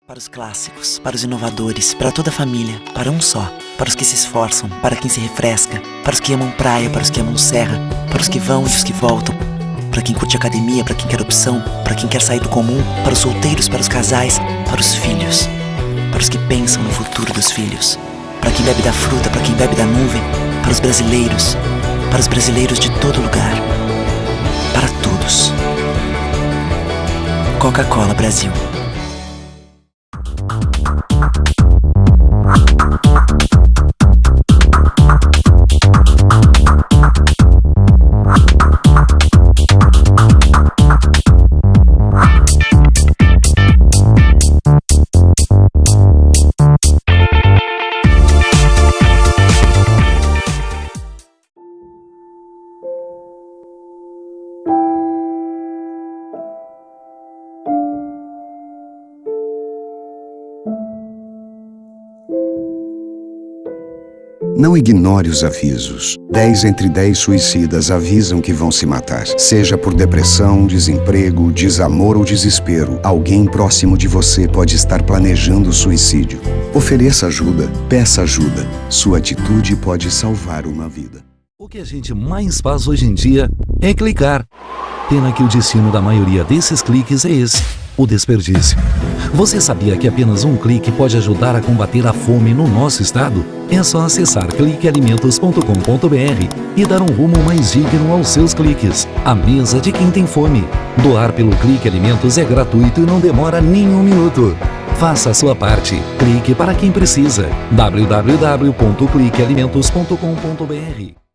Para os clássicos, para os inovadores, para toda a família, para um só. Para os que se esforçam, para quem se refresca, para os que amam praia, para os que amam serra, para os que vão e os que voltam, para quem curte academia, para quem quer opção, para quem quer sair do comum, para os solteiros, para os casais, para os filhos, para os que pensam no futuro dos filhos, para quem bebe da fruta, para quem bebe da nuvem, para os brasileiros de todo lugar, para todos. Coca-Cola Brasil. Não ignore os avisos. 10 entre 10 suicidas avisam que vão se matar. Seja por depressão, desemprego, desamor ou desespero, alguém próximo de você pode estar planejando suicídio. Ofereça ajuda, peça ajuda. Sua atitude pode salvar uma vida. O que a gente mais faz hoje em dia é clicar. Pena que o destino da maioria desses cliques é esse, o desperdício. Você sabia que apenas um clique pode ajudar a combater a fome no nosso estado? É só acessar cliquealimentos.com.br e dar um rumo mais digno aos seus cliques. A mesa de quem tem fome. Doar pelo Clique Alimentos é gratuito e não demora nem um minuto. Faça a sua parte. Clique para quem precisa. www.cliquealimentos.com.br.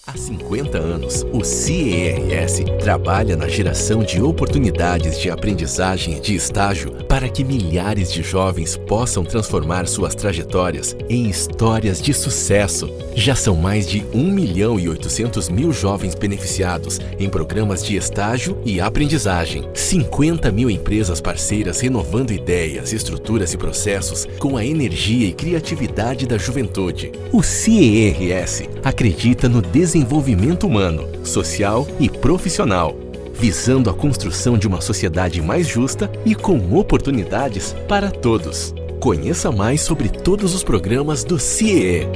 Há 50 anos, o CIERS trabalha na geração de oportunidades de aprendizagem e de estágio para que milhares de jovens possam transformar suas trajetórias em histórias de sucesso. Já são mais de 1.800.000 jovens beneficiados em programas de estágio e aprendizagem. 50 mil empresas parceiras renovando ideias, estruturas e processos com a energia e criatividade da juventude. O CIERS acredita no desenvolvimento humano, social e profissional, visando a construção de uma sociedade mais justa e com oportunidades para todos. Conheça mais sobre todos os programas do CIEE.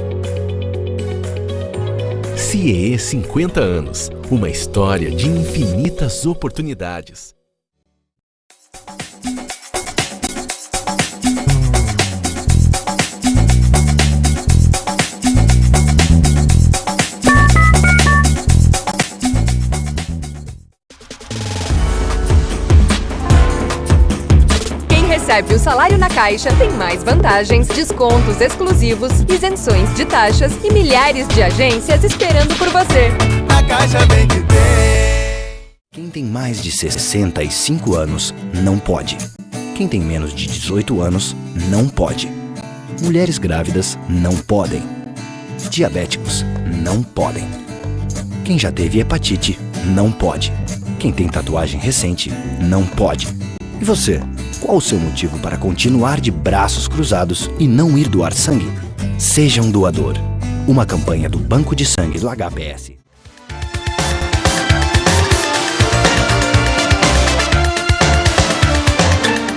CIEE 50 anos, uma história de infinitas oportunidades. Recebe o salário na Caixa, tem mais vantagens, descontos exclusivos, isenções de taxas e milhares de agências esperando por você. A Caixa vem que tem. Quem tem mais de 65 anos não pode. Quem tem menos de 18 anos não pode. Mulheres grávidas não podem. Diabéticos não podem. Quem já teve hepatite não pode. Quem tem tatuagem recente não pode. E você? Qual o seu motivo para continuar de braços cruzados e não ir doar sangue? Seja um doador. Uma campanha do Banco de Sangue do HPS.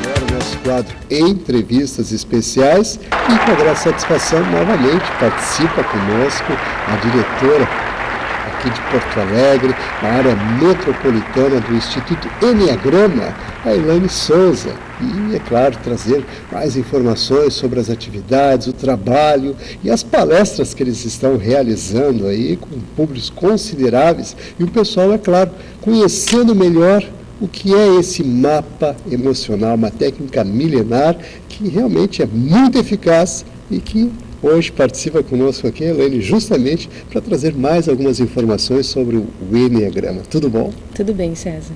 Agora o nosso quadro Entrevistas Especiais e com a grande satisfação novamente participa conosco a diretora aqui de Porto Alegre, na área metropolitana do Instituto Enneagrama, a Elaine Souza. E, é claro, trazer mais informações sobre as atividades, o trabalho e as palestras que eles estão realizando aí, com públicos consideráveis. E o pessoal, é claro, conhecendo melhor o que é esse mapa emocional, uma técnica milenar que realmente é muito eficaz e que hoje participa conosco aqui, Elaine, justamente para trazer mais algumas informações sobre o Enneagrama. Tudo bom? Tudo bem, César.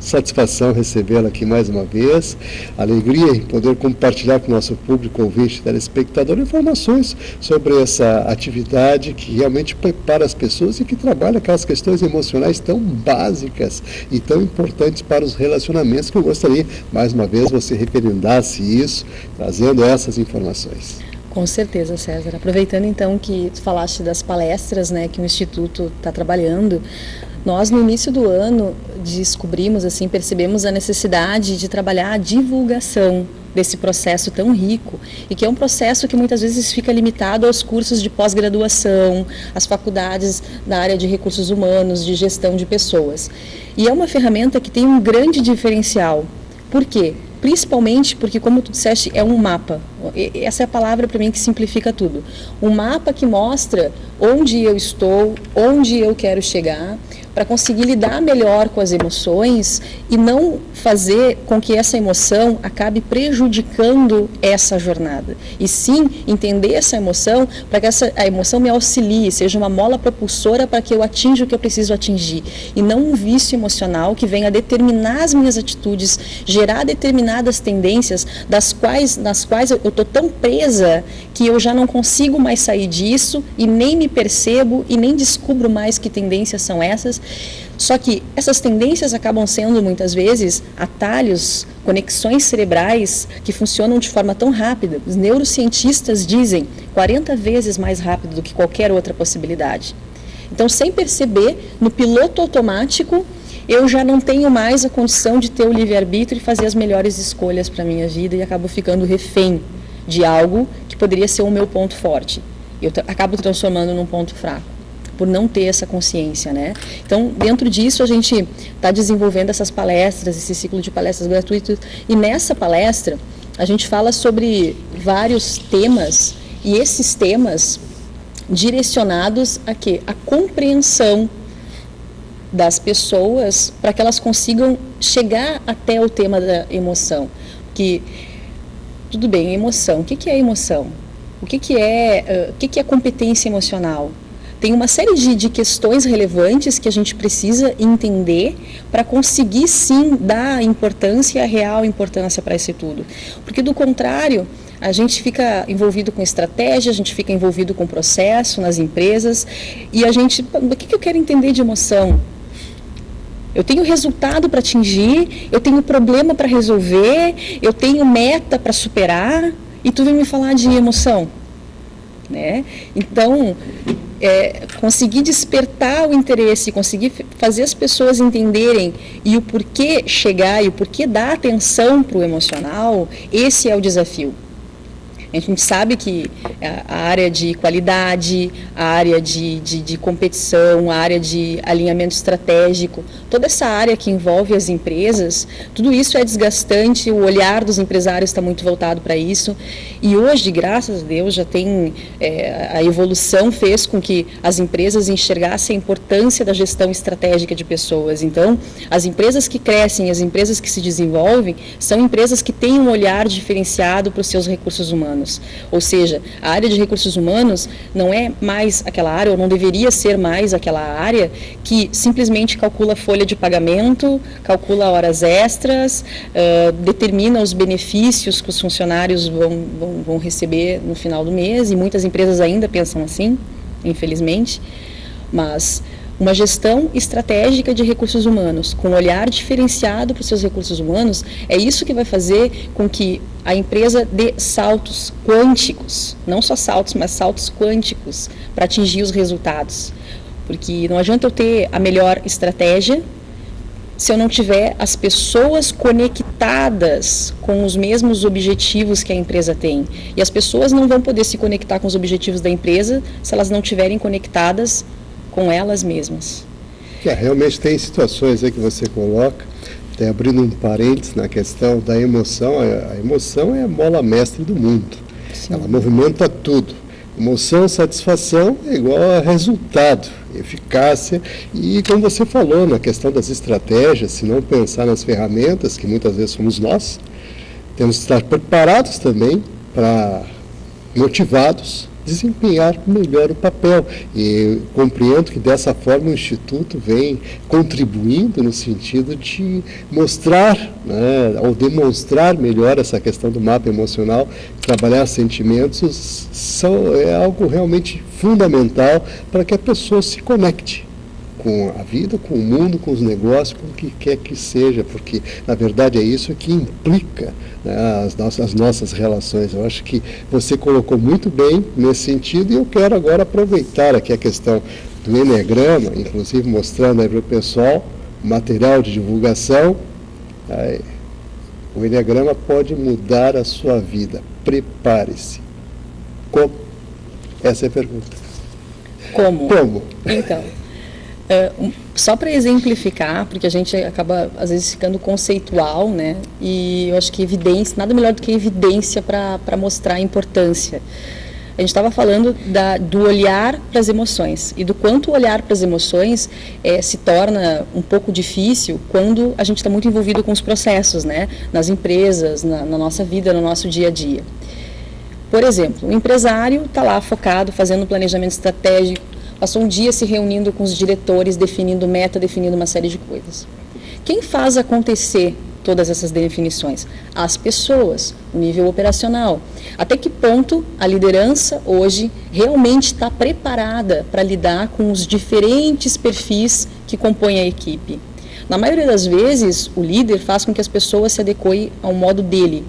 Satisfação recebê-la aqui mais uma vez. Alegria em poder compartilhar com o nosso público, ouvinte, telespectador, informações sobre essa atividade que realmente prepara as pessoas e que trabalha aquelas questões emocionais tão básicas e tão importantes para os relacionamentos, que eu gostaria, mais uma vez, você referendasse isso, trazendo essas informações. Com certeza, César. Aproveitando então que tu falaste das palestras, né, que o Instituto está trabalhando, nós no início do ano descobrimos, percebemos a necessidade de trabalhar a divulgação desse processo tão rico e que é um processo que muitas vezes fica limitado aos cursos de pós-graduação, às faculdades da área de recursos humanos, de gestão de pessoas. E é uma ferramenta que tem um grande diferencial. Por quê? Principalmente porque, como tu disseste, é um mapa. Essa é a palavra para mim que simplifica tudo. Um mapa que mostra onde eu estou, onde eu quero chegar, para conseguir lidar melhor com as emoções e não fazer com que essa emoção acabe prejudicando essa jornada. E sim, entender essa emoção para que a emoção me auxilie, seja uma mola propulsora para que eu atinja o que eu preciso atingir. E não um vício emocional que venha determinar as minhas atitudes, gerar determinadas tendências nas quais eu estou tão presa que eu já não consigo mais sair disso e nem me percebo e nem descubro mais que tendências são essas. Só que essas tendências acabam sendo muitas vezes atalhos, conexões cerebrais que funcionam de forma tão rápida. Os neurocientistas dizem 40 vezes mais rápido do que qualquer outra possibilidade. Então, sem perceber, no piloto automático, eu já não tenho mais a condição de ter o livre-arbítrio e fazer as melhores escolhas para a minha vida e acabo ficando refém de algo que poderia ser o meu ponto forte. Eu acabo transformando num ponto fraco, por não ter essa consciência, né? Então, dentro disso, a gente está desenvolvendo essas palestras, esse ciclo de palestras gratuitas, e nessa palestra, a gente fala sobre vários temas, e esses temas direcionados a quê? A compreensão das pessoas, para que elas consigam chegar até o tema da emoção. Que, tudo bem, emoção, o que é emoção? O que é competência emocional? Tem uma série de questões relevantes que a gente precisa entender para conseguir, sim, dar importância, a real importância para isso tudo. Porque, do contrário, a gente fica envolvido com estratégia, a gente fica envolvido com processo nas empresas e a gente, o que eu quero entender de emoção? Eu tenho resultado para atingir, eu tenho problema para resolver, eu tenho meta para superar e tu vem me falar de emoção, né? Então, conseguir despertar o interesse, conseguir fazer as pessoas entenderem e o porquê chegar e o porquê dar atenção para o emocional, esse é o desafio. A gente sabe que a área de qualidade, a área de competição, a área de alinhamento estratégico, toda essa área que envolve as empresas, tudo isso é desgastante, o olhar dos empresários está muito voltado para isso. E hoje, graças a Deus, já tem, a evolução fez com que as empresas enxergassem a importância da gestão estratégica de pessoas. Então, as empresas que crescem, as empresas que se desenvolvem, são empresas que têm um olhar diferenciado para os seus recursos humanos. Ou seja, a área de recursos humanos não é mais aquela área, ou não deveria ser mais aquela área que simplesmente calcula folha de pagamento, calcula horas extras, determina os benefícios que os funcionários vão receber no final do mês, e muitas empresas ainda pensam assim, infelizmente, mas uma gestão estratégica de recursos humanos, com um olhar diferenciado para os seus recursos humanos, é isso que vai fazer com que a empresa dê saltos quânticos, não só saltos, mas saltos quânticos, para atingir os resultados. Porque não adianta eu ter a melhor estratégia se eu não tiver as pessoas conectadas com os mesmos objetivos que a empresa tem. E as pessoas não vão poder se conectar com os objetivos da empresa se elas não estiverem conectadas com elas mesmas. Realmente tem situações aí que você coloca, até abrindo um parênteses na questão da emoção. A emoção é a mola mestre do mundo. Sim. Ela movimenta tudo. Emoção, satisfação é igual a resultado, eficácia. E como você falou, na questão das estratégias, se não pensar nas ferramentas, que muitas vezes somos nós, temos que estar preparados também para, motivados, desempenhar melhor o papel. E compreendo que dessa forma o Instituto vem contribuindo no sentido de mostrar, né, ou demonstrar melhor essa questão do mapa emocional. Trabalhar sentimentos é algo realmente fundamental para que a pessoa se conecte com a vida, com o mundo, com os negócios, com o que quer que seja, porque, na verdade, é isso que implica, né, as nossas relações. Eu acho que você colocou muito bem nesse sentido, e eu quero agora aproveitar aqui a questão do Enneagrama, inclusive mostrando aí para o pessoal material de divulgação. Aí, O Enneagrama pode mudar a sua vida. Prepare-se. Como? Essa é a pergunta. Como? Então, só para exemplificar, porque a gente acaba às vezes ficando conceitual, né? E eu acho que evidência, nada melhor do que evidência para mostrar a importância. A gente estava falando do olhar para as emoções e do quanto o olhar para as emoções se torna um pouco difícil quando a gente está muito envolvido com os processos, né? Nas empresas, na nossa vida, no nosso dia a dia. Por exemplo, o empresário está lá focado, fazendo planejamento estratégico, passou um dia se reunindo com os diretores, definindo meta, definindo uma série de coisas. Quem faz acontecer todas essas definições? As pessoas, o nível operacional. Até que ponto a liderança hoje realmente está preparada para lidar com os diferentes perfis que compõem a equipe? Na maioria das vezes, o líder faz com que as pessoas se adequem ao modo dele,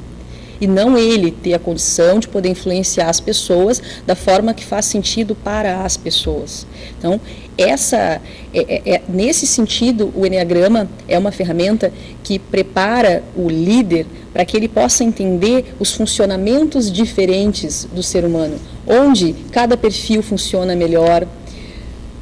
e não ele ter a condição de poder influenciar as pessoas da forma que faz sentido para as pessoas. Então, nesse sentido, o Enneagrama é uma ferramenta que prepara o líder para que ele possa entender os funcionamentos diferentes do ser humano, onde cada perfil funciona melhor,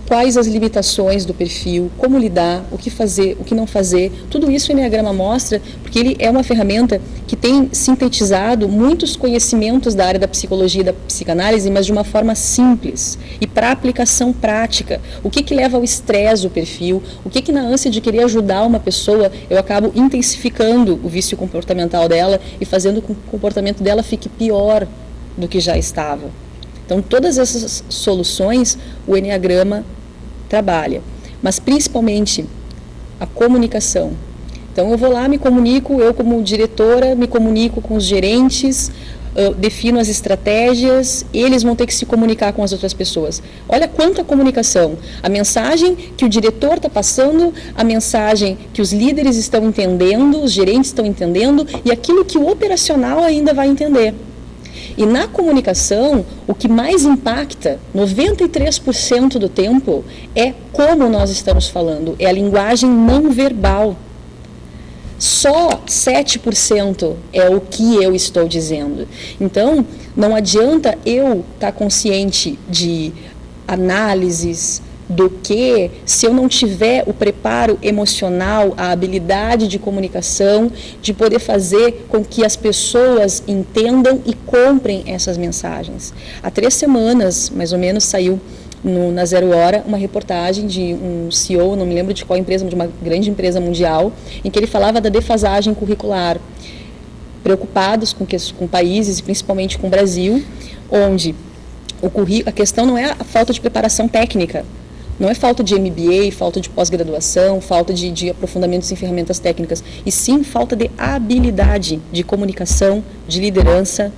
quais as limitações do perfil, como lidar, o que fazer, o que não fazer. Tudo isso o Enneagrama mostra, porque ele é uma ferramenta que tem sintetizado muitos conhecimentos da área da psicologia e da psicanálise, mas de uma forma simples e para aplicação prática. O que leva ao estresse do perfil, o que na ânsia de querer ajudar uma pessoa, eu acabo intensificando o vício comportamental dela e fazendo com que o comportamento dela fique pior do que já estava. Então, todas essas soluções o Enneagrama trabalha, mas principalmente a comunicação. Então, eu vou lá, me comunico, eu como diretora, me comunico com os gerentes, defino as estratégias, eles vão ter que se comunicar com as outras pessoas. Olha quanta comunicação. A mensagem que o diretor está passando, a mensagem que os líderes estão entendendo, os gerentes estão entendendo, e aquilo que o operacional ainda vai entender. E na comunicação, o que mais impacta, 93% do tempo, é como nós estamos falando, é a linguagem não verbal. Só 7% é o que eu estou dizendo. Então, não adianta eu estar consciente de análises, do que se eu não tiver o preparo emocional, a habilidade de comunicação, de poder fazer com que as pessoas entendam e comprem essas mensagens. Há 3 semanas, mais ou menos, saiu na Zero Hora uma reportagem de um CEO, não me lembro de qual empresa, de uma grande empresa mundial, em que ele falava da defasagem curricular, preocupados com países, principalmente com o Brasil, onde a questão não é a falta de preparação técnica, não é falta de MBA, falta de pós-graduação, falta de aprofundamentos em ferramentas técnicas, e sim falta de habilidade de comunicação, de liderança.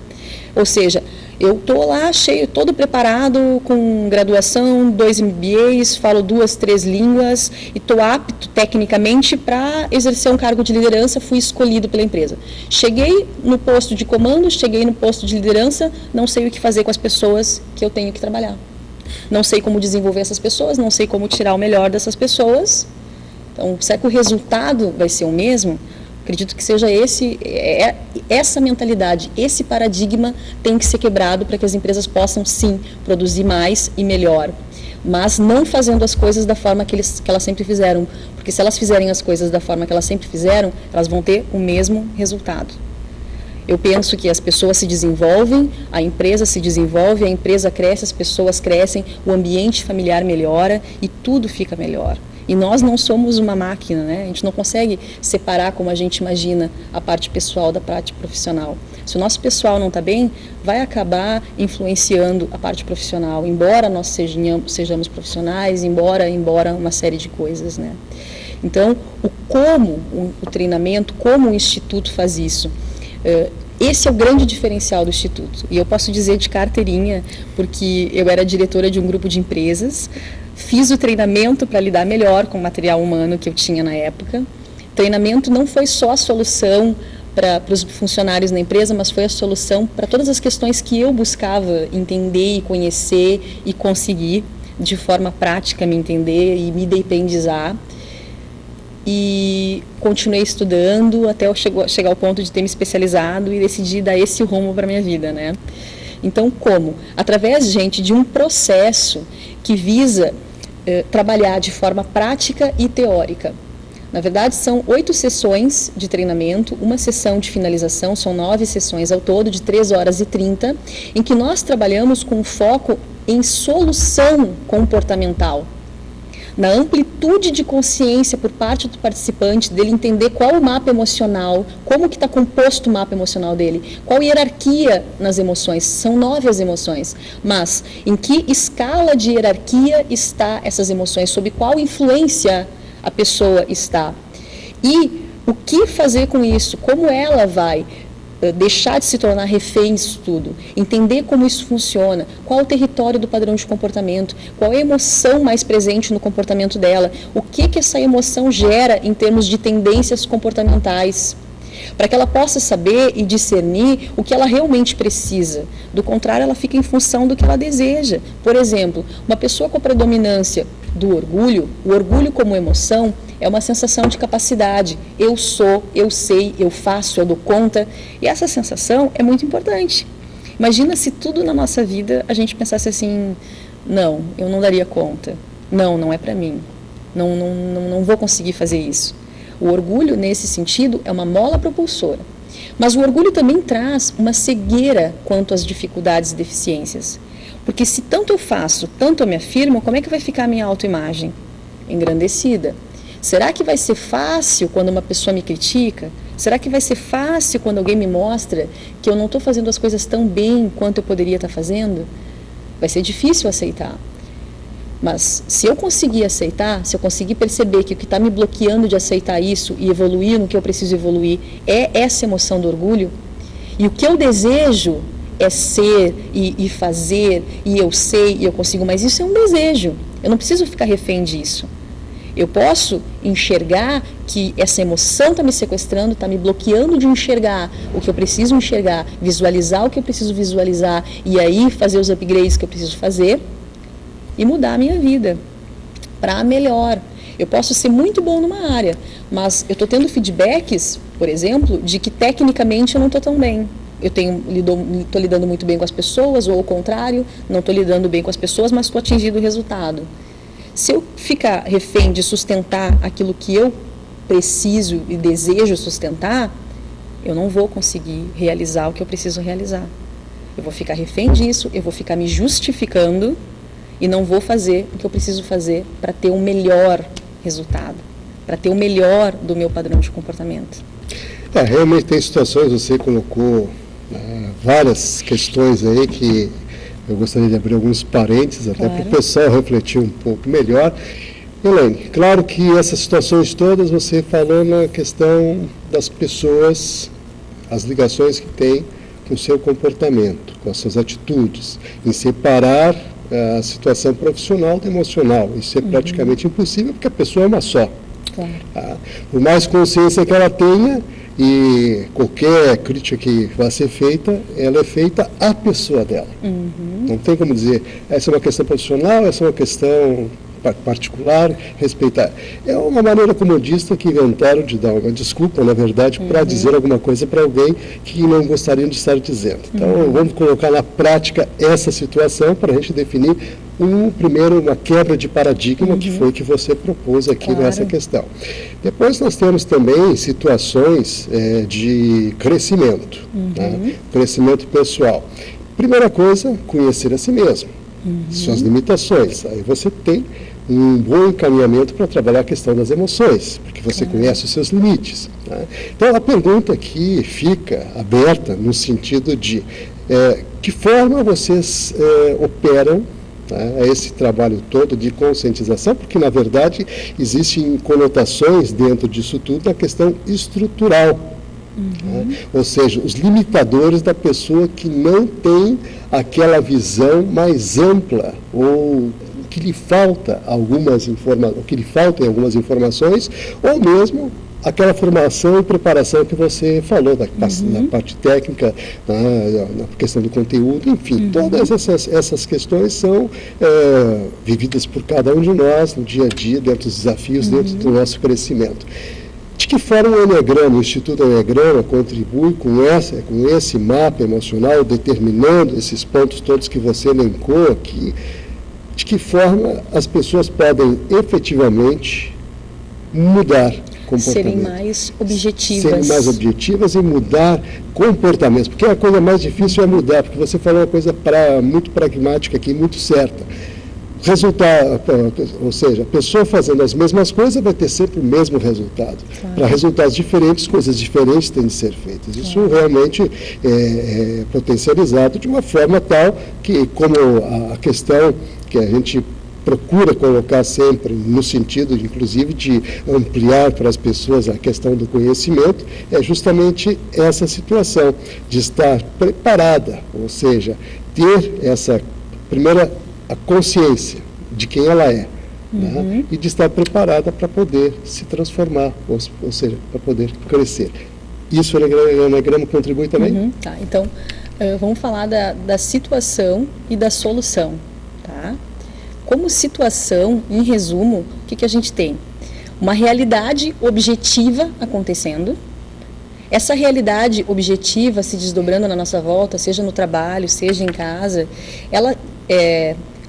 Ou seja, eu estou lá todo preparado, com graduação, 2 MBAs, falo 2, 3 línguas e estou apto tecnicamente para exercer um cargo de liderança, fui escolhido pela empresa. Cheguei no posto de comando, cheguei no posto de liderança, não sei o que fazer com as pessoas que eu tenho que trabalhar. Não sei como desenvolver essas pessoas, não sei como tirar o melhor dessas pessoas. Então, será que o resultado vai ser o mesmo? Acredito que seja essa mentalidade, esse paradigma tem que ser quebrado para que as empresas possam, sim, produzir mais e melhor. Mas não fazendo as coisas da forma que elas sempre fizeram. Porque se elas fizerem as coisas da forma que elas sempre fizeram, elas vão ter o mesmo resultado. Eu penso que as pessoas se desenvolvem, a empresa se desenvolve, a empresa cresce, as pessoas crescem, o ambiente familiar melhora e tudo fica melhor. E nós não somos uma máquina, né? A gente não consegue separar, como a gente imagina, a parte pessoal da parte profissional. Se o nosso pessoal não está bem, vai acabar influenciando a parte profissional, embora nós sejamos profissionais, embora uma série de coisas, né? Então, o treinamento, como o Instituto faz isso, esse é o grande diferencial do Instituto. E eu posso dizer de carteirinha, porque eu era diretora de um grupo de empresas, fiz o treinamento para lidar melhor com o material humano que eu tinha na época. Treinamento não foi só a solução para os funcionários na empresa, mas foi a solução para todas as questões que eu buscava entender e conhecer e conseguir de forma prática me entender e me independizar. e continuei estudando até eu chegar ao ponto de ter me especializado e decidi dar esse rumo para minha vida, né? Então, como? Através, gente, de um processo que visa trabalhar de forma prática e teórica. Na verdade, são 8 sessões de treinamento, uma sessão de finalização, são 9 sessões ao todo, de 3 horas e 30, em que nós trabalhamos com foco em solução comportamental. Na amplitude de consciência por parte do participante, dele entender qual o mapa emocional, como que está composto o mapa emocional dele, qual hierarquia nas emoções, são 9 as emoções, mas em que escala de hierarquia está essas emoções, sob qual influência a pessoa está. E o que fazer com isso, como ela vai deixar de se tornar refém disso tudo, entender como isso funciona, qual o território do padrão de comportamento, qual é a emoção mais presente no comportamento dela, o que essa emoção gera em termos de tendências comportamentais, para que ela possa saber e discernir o que ela realmente precisa. Do contrário, ela fica em função do que ela deseja. Por exemplo, uma pessoa com a predominância do orgulho, o orgulho como emoção é uma sensação de capacidade. Eu sou, eu sei, eu faço, eu dou conta. E essa sensação é muito importante. Imagina se tudo na nossa vida a gente pensasse assim, não, eu não daria conta. Não, não é para mim. Não vou conseguir fazer isso. O orgulho, nesse sentido, é uma mola propulsora. Mas o orgulho também traz uma cegueira quanto às dificuldades e deficiências. Porque se tanto eu faço, tanto eu me afirmo, como é que vai ficar a minha autoimagem? Engrandecida. Será que vai ser fácil quando uma pessoa me critica? Será que vai ser fácil quando alguém me mostra que eu não estou fazendo as coisas tão bem quanto eu poderia estar fazendo? Vai ser difícil aceitar. Mas se eu conseguir aceitar, se eu conseguir perceber que o que está me bloqueando de aceitar isso e evoluir no que eu preciso evoluir é essa emoção do orgulho, e o que eu desejo é ser e fazer, e eu sei e eu consigo, mas isso é um desejo, eu não preciso ficar refém disso. Eu posso enxergar que essa emoção está me sequestrando, está me bloqueando de enxergar o que eu preciso enxergar, visualizar o que eu preciso visualizar e aí fazer os upgrades que eu preciso fazer e mudar a minha vida para melhor. Eu posso ser muito bom numa área, mas eu estou tendo feedbacks, por exemplo, de que tecnicamente eu não estou tão bem. Eu estou lidando muito bem com as pessoas, ou ao contrário, não estou lidando bem com as pessoas, mas estou atingindo o resultado. Se eu ficar refém de sustentar aquilo que eu preciso e desejo sustentar, eu não vou conseguir realizar o que eu preciso realizar. Eu vou ficar refém disso, eu vou ficar me justificando e não vou fazer o que eu preciso fazer para ter um melhor resultado, para ter o melhor do meu padrão de comportamento. Realmente tem situações, você colocou várias questões aí que eu gostaria de abrir alguns parênteses, até para o pessoal refletir um pouco melhor. Elaine, claro que essas situações todas você falou na questão das pessoas, as ligações que tem com o seu comportamento, com as suas atitudes, em separar a situação profissional do emocional. Isso é praticamente impossível, porque a pessoa é uma só. Claro. Por mais consciência que ela tenha, e qualquer crítica que vai ser feita, ela é feita à pessoa dela. Não tem como dizer, essa é uma questão profissional, essa é uma questão particular, respeitar. É uma maneira comodista que inventaram de dar uma desculpa, na verdade, para dizer alguma coisa para alguém que não gostariam de estar dizendo. Então, vamos colocar na prática essa situação para a gente definir primeiro uma quebra de paradigma, que foi que você propôs aqui nessa questão. Depois nós temos também situações de crescimento, crescimento pessoal. Primeira coisa, conhecer a si mesmo, suas limitações. Aí você tem um bom encaminhamento para trabalhar a questão das emoções, porque você conhece os seus limites. Então a pergunta aqui fica aberta no sentido de que forma vocês operam esse trabalho todo de conscientização, porque na verdade existem conotações dentro disso tudo na questão estrutural, ou seja, os limitadores da pessoa que não tem aquela visão mais ampla, ou que lhe falta algumas informações, ou mesmo aquela formação e preparação que você falou, na parte técnica, na questão do conteúdo, enfim, todas essas questões são vividas por cada um de nós no dia a dia, dentro dos desafios, dentro do nosso crescimento. De que forma o Enneagrama, o Instituto Enneagrama, contribui com esse mapa emocional, determinando esses pontos todos que você elencou aqui? De que forma as pessoas podem efetivamente mudar comportamento? Serem mais objetivas. Serem mais objetivas e mudar comportamentos. Porque a coisa mais difícil é mudar, porque você falou uma coisa muito pragmática aqui, muito certa. Ou seja, a pessoa fazendo as mesmas coisas vai ter sempre o mesmo resultado. Claro. Para resultados diferentes, coisas diferentes têm de ser feitas. Isso realmente é potencializado de uma forma tal que, como a questão que a gente procura colocar sempre no sentido, inclusive, de ampliar para as pessoas a questão do conhecimento, é justamente essa situação de estar preparada, ou seja, ter essa primeira a consciência de quem ela é, né? E de estar preparada para poder se transformar, ou seja, para poder crescer. Isso o Enneagrama contribui também? Tá, então vamos falar da situação e da solução. Tá? Como situação, em resumo, o que a gente tem? Uma realidade objetiva acontecendo. Essa realidade objetiva se desdobrando na nossa volta, seja no trabalho, seja em casa, ela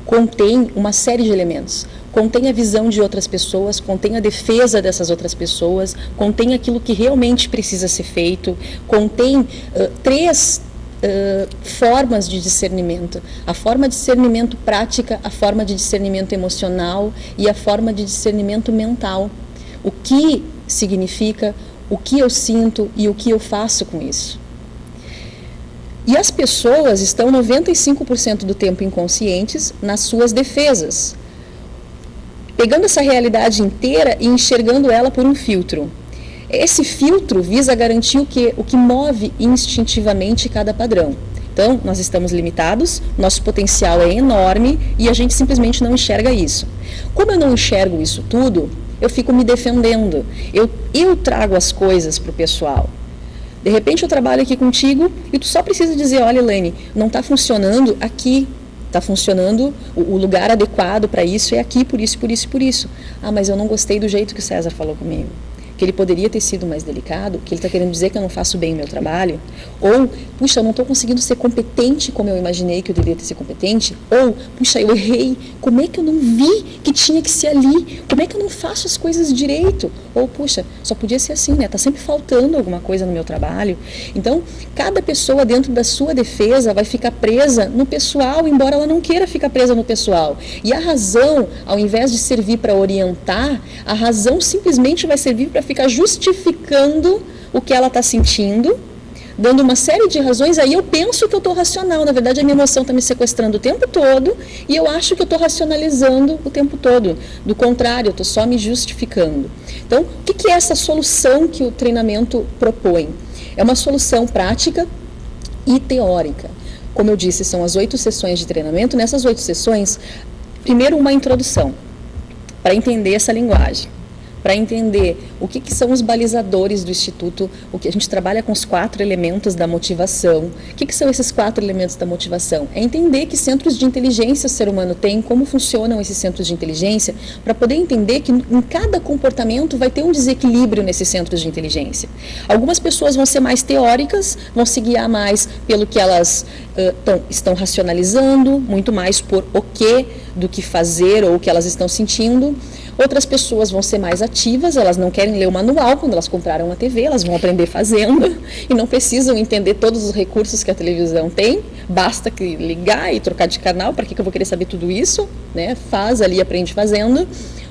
contém uma série de elementos. Contém a visão de outras pessoas, contém a defesa dessas outras pessoas, contém aquilo que realmente precisa ser feito, contém três formas de discernimento. A forma de discernimento prática, a forma de discernimento emocional e a forma de discernimento mental. O que significa, o que eu sinto e o que eu faço com isso. E as pessoas estão 95% do tempo inconscientes nas suas defesas, pegando essa realidade inteira e enxergando ela por um filtro. Esse filtro visa garantir o que move instintivamente cada padrão. Então, nós estamos limitados, nosso potencial é enorme e a gente simplesmente não enxerga isso. Como eu não enxergo isso tudo, eu fico me defendendo. Eu trago as coisas para o pessoal. De repente eu trabalho aqui contigo e tu só precisa dizer, olha, Elaine, não está funcionando aqui, está funcionando, o lugar adequado para isso é aqui, por isso, por isso, por isso. Ah, mas eu não gostei do jeito que o César falou comigo. Que ele poderia ter sido mais delicado, que ele está querendo dizer que eu não faço bem o meu trabalho, ou, puxa, eu não estou conseguindo ser competente como eu imaginei que eu deveria ser competente, ou, puxa, eu errei, como é que eu não vi que tinha que ser ali, como é que eu não faço as coisas direito, ou, puxa, só podia ser assim, né, está sempre faltando alguma coisa no meu trabalho. Então, cada pessoa dentro da sua defesa vai ficar presa no pessoal, embora ela não queira ficar presa no pessoal. E a razão, ao invés de servir para orientar, a razão simplesmente vai servir para ficar justificando o que ela está sentindo, dando uma série de razões. Aí eu penso que eu estou racional, na verdade a minha emoção está me sequestrando o tempo todo e eu acho que eu estou racionalizando o tempo todo. Do contrário, eu estou só me justificando. Então, o que é essa solução que o treinamento propõe? É uma solução prática e teórica. Como eu disse, são as 8 sessões de treinamento. Nessas 8 sessões, primeiro uma introdução, para entender essa linguagem. Para entender o que são os balizadores do Instituto, o que a gente trabalha com os 4 elementos da motivação. O que são esses 4 elementos da motivação? É entender que centros de inteligência o ser humano tem, como funcionam esses centros de inteligência, para poder entender que em cada comportamento vai ter um desequilíbrio nesses centros de inteligência. Algumas pessoas vão ser mais teóricas, vão se guiar mais pelo que elas estão racionalizando, muito mais por o que do que fazer ou o que elas estão sentindo. Outras pessoas vão ser mais ativas, elas não querem ler o manual quando elas compraram uma TV, elas vão aprender fazendo e não precisam entender todos os recursos que a televisão tem, basta ligar e trocar de canal, para que eu vou querer saber tudo isso? Né? Faz ali, aprende fazendo.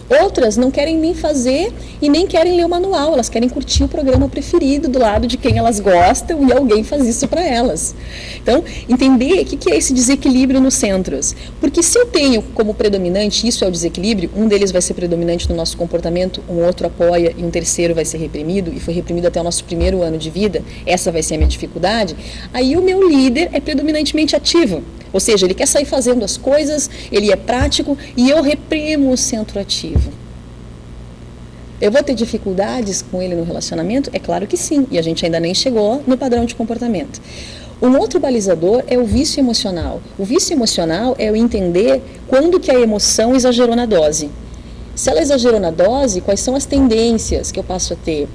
Outras não querem nem fazer e nem querem ler o manual, elas querem curtir o programa preferido do lado de quem elas gostam e alguém faz isso para elas. Então, entender o que é esse desequilíbrio nos centros. Porque se eu tenho como predominante, isso é o desequilíbrio, um deles vai ser predominante no nosso comportamento, um outro apoia e um terceiro vai ser reprimido, e foi reprimido até o nosso primeiro ano de vida, essa vai ser a minha dificuldade, aí o meu líder é predominantemente ativo. Ou seja, ele quer sair fazendo as coisas, ele é prático e eu reprimo o centro ativo. Eu vou ter dificuldades com ele no relacionamento? É claro que sim, e a gente ainda nem chegou no padrão de comportamento. Um outro balizador é o vício emocional. O vício emocional é eu entender quando que a emoção exagerou na dose. Se ela exagerou na dose, quais são as tendências que eu passo a ter?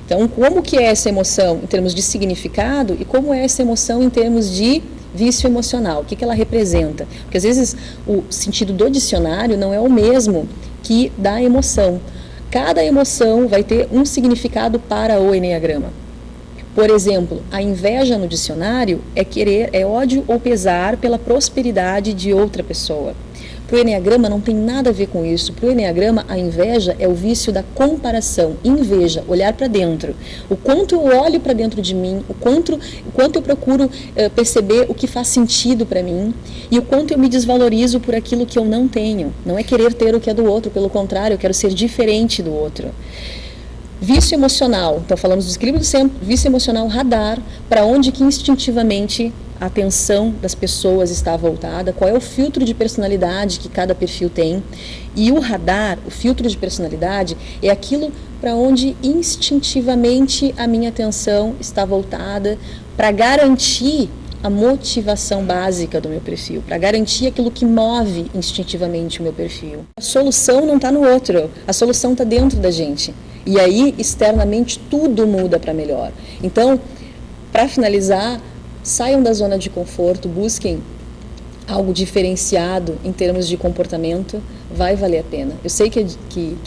Então, como que é essa emoção em termos de significado e como é essa emoção em termos de vício emocional? O que ela representa? Porque às vezes o sentido do dicionário não é o mesmo que da emoção. Cada emoção vai ter um significado para o Eneagrama. Por exemplo, a inveja no dicionário é ódio ou pesar pela prosperidade de outra pessoa. Para o Eneagrama não tem nada a ver com isso. Para o Eneagrama, a inveja é o vício da comparação. Inveja, olhar para dentro. O quanto eu olho para dentro de mim, o quanto eu procuro perceber o que faz sentido para mim e o quanto eu me desvalorizo por aquilo que eu não tenho. Não é querer ter o que é do outro, pelo contrário, eu quero ser diferente do outro. Vício emocional, então falamos do desequilíbrio do centro, vício emocional radar, para onde que instintivamente a atenção das pessoas está voltada, qual é o filtro de personalidade que cada perfil tem. E o radar, o filtro de personalidade, é aquilo para onde instintivamente a minha atenção está voltada para garantir a motivação básica do meu perfil, para garantir aquilo que move instintivamente o meu perfil. A solução não está no outro, a solução está dentro da gente. E aí, externamente, tudo muda para melhor. Então, para finalizar, saiam da zona de conforto, busquem algo diferenciado em termos de comportamento, vai valer a pena. Eu sei que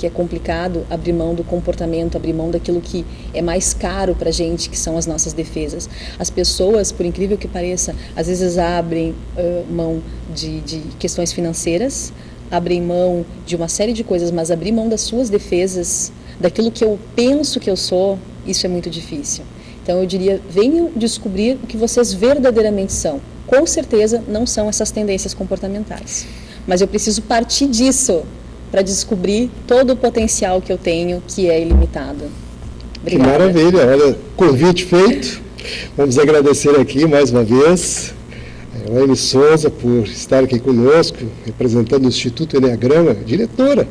é complicado abrir mão do comportamento, abrir mão daquilo que é mais caro para a gente, que são as nossas defesas. As pessoas, por incrível que pareça, às vezes abrem mão de questões financeiras, abrem mão de uma série de coisas, mas abrir mão das suas defesas, daquilo que eu penso que eu sou, isso é muito difícil. Então eu diria, venham descobrir o que vocês verdadeiramente são. Com certeza não são essas tendências comportamentais. Mas eu preciso partir disso para descobrir todo o potencial que eu tenho, que é ilimitado. Obrigada. Que maravilha, olha, convite feito. Vamos agradecer aqui mais uma vez a Elaine Souza por estar aqui conosco, representando o Instituto Eneagrama, diretora,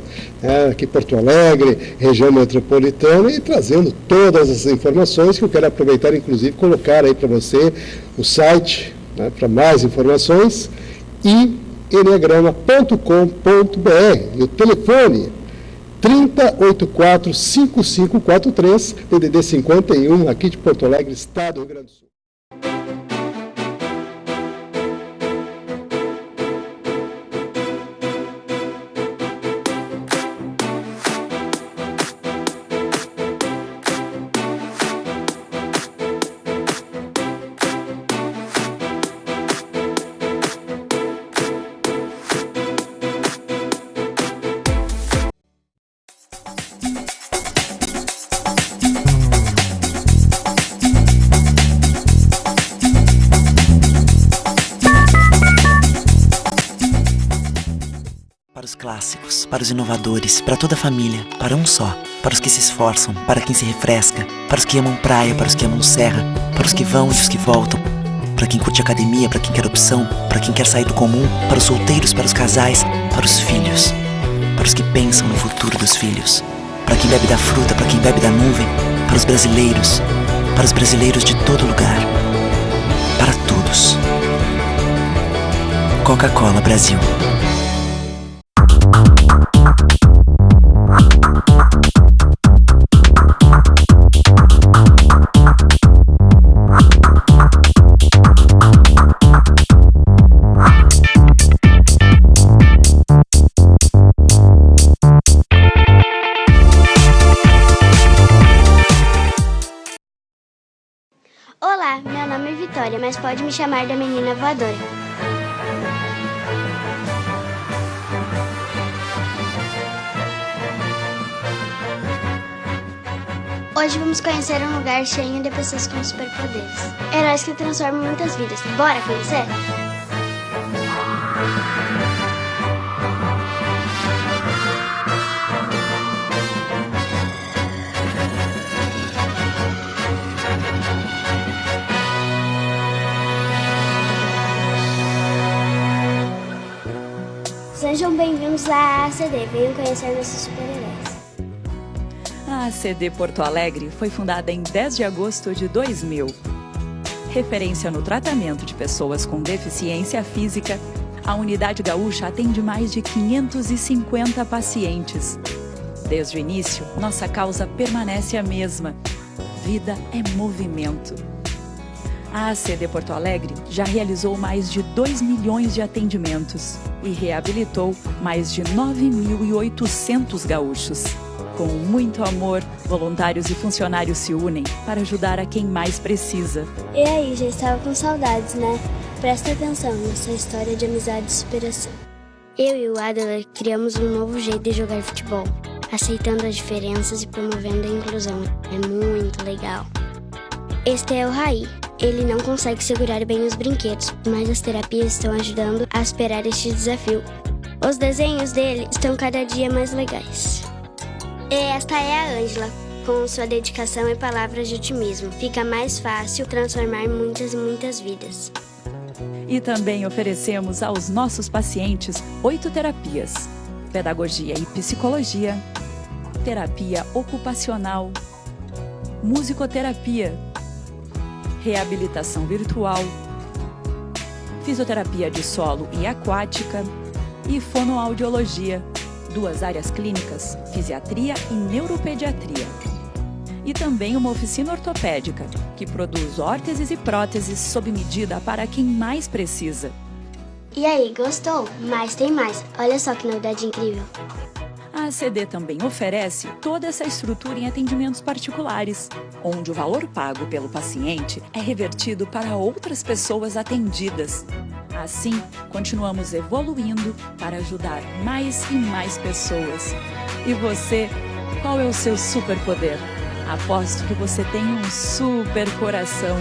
aqui em Porto Alegre, região metropolitana, e trazendo todas as informações que eu quero aproveitar, inclusive, colocar aí para você o site, para mais informações, e eneagrama.com.br, e o telefone 3084-5543, DDD 51, aqui de Porto Alegre, Estado do Rio Grande do Sul. Para os clássicos, para os inovadores, para toda a família, para um só. Para os que se esforçam, para quem se refresca, para os que amam praia, para os que amam serra, para os que vão e os que voltam, para quem curte academia, para quem quer opção, para quem quer sair do comum, para os solteiros, para os casais, para os filhos, para os que pensam no futuro dos filhos, para quem bebe da fruta, para quem bebe da nuvem, para os brasileiros de todo lugar, para todos. Coca-Cola Brasil. Olá, meu nome é Vitória, mas pode me chamar da menina voadora. Hoje vamos conhecer um lugar cheio de pessoas com superpoderes. Heróis que transformam muitas vidas. Bora conhecer? Sejam bem-vindos à ACD, venham conhecer nossos super-heróis. A ACD Porto Alegre foi fundada em 10 de agosto de 2000. Referência no tratamento de pessoas com deficiência física, a Unidade Gaúcha atende mais de 550 pacientes. Desde o início, nossa causa permanece a mesma. Vida é movimento. A ACD Porto Alegre já realizou mais de 2 milhões de atendimentos e reabilitou mais de 9.800 gaúchos. Com muito amor, voluntários e funcionários se unem para ajudar a quem mais precisa. E aí, já estava com saudades, né? Presta atenção nessa história de amizade e superação. Eu e o Adler criamos um novo jeito de jogar futebol, aceitando as diferenças e promovendo a inclusão. É muito legal. Este é o Raí. Ele não consegue segurar bem os brinquedos, mas as terapias estão ajudando a superar este desafio. Os desenhos dele estão cada dia mais legais. E esta é a Ângela. Com sua dedicação e palavras de otimismo, fica mais fácil transformar muitas e muitas vidas. E também oferecemos aos nossos pacientes 8 terapias: pedagogia e psicologia, terapia ocupacional, musicoterapia, reabilitação virtual, fisioterapia de solo e aquática e fonoaudiologia, 2 áreas clínicas, fisiatria e neuropediatria. E também uma oficina ortopédica, que produz órteses e próteses sob medida para quem mais precisa. E aí, gostou? Mas tem mais. Olha só que novidade incrível. A ACD também oferece toda essa estrutura em atendimentos particulares, onde o valor pago pelo paciente é revertido para outras pessoas atendidas. Assim, continuamos evoluindo para ajudar mais e mais pessoas. E você, qual é o seu superpoder? Aposto que você tem um super coração.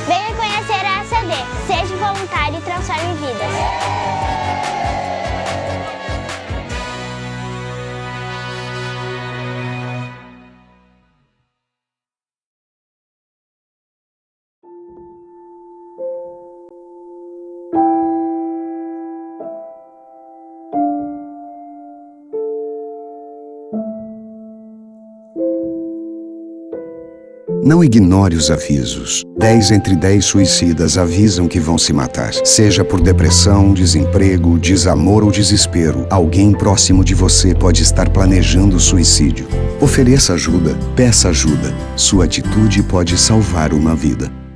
Venha conhecer a ACD. Seja voluntário e transforme vidas. Não ignore os avisos. 10 entre 10 suicidas avisam que vão se matar. Seja por depressão, desemprego, desamor ou desespero, alguém próximo de você pode estar planejando o suicídio. Ofereça ajuda, peça ajuda. Sua atitude pode salvar uma vida.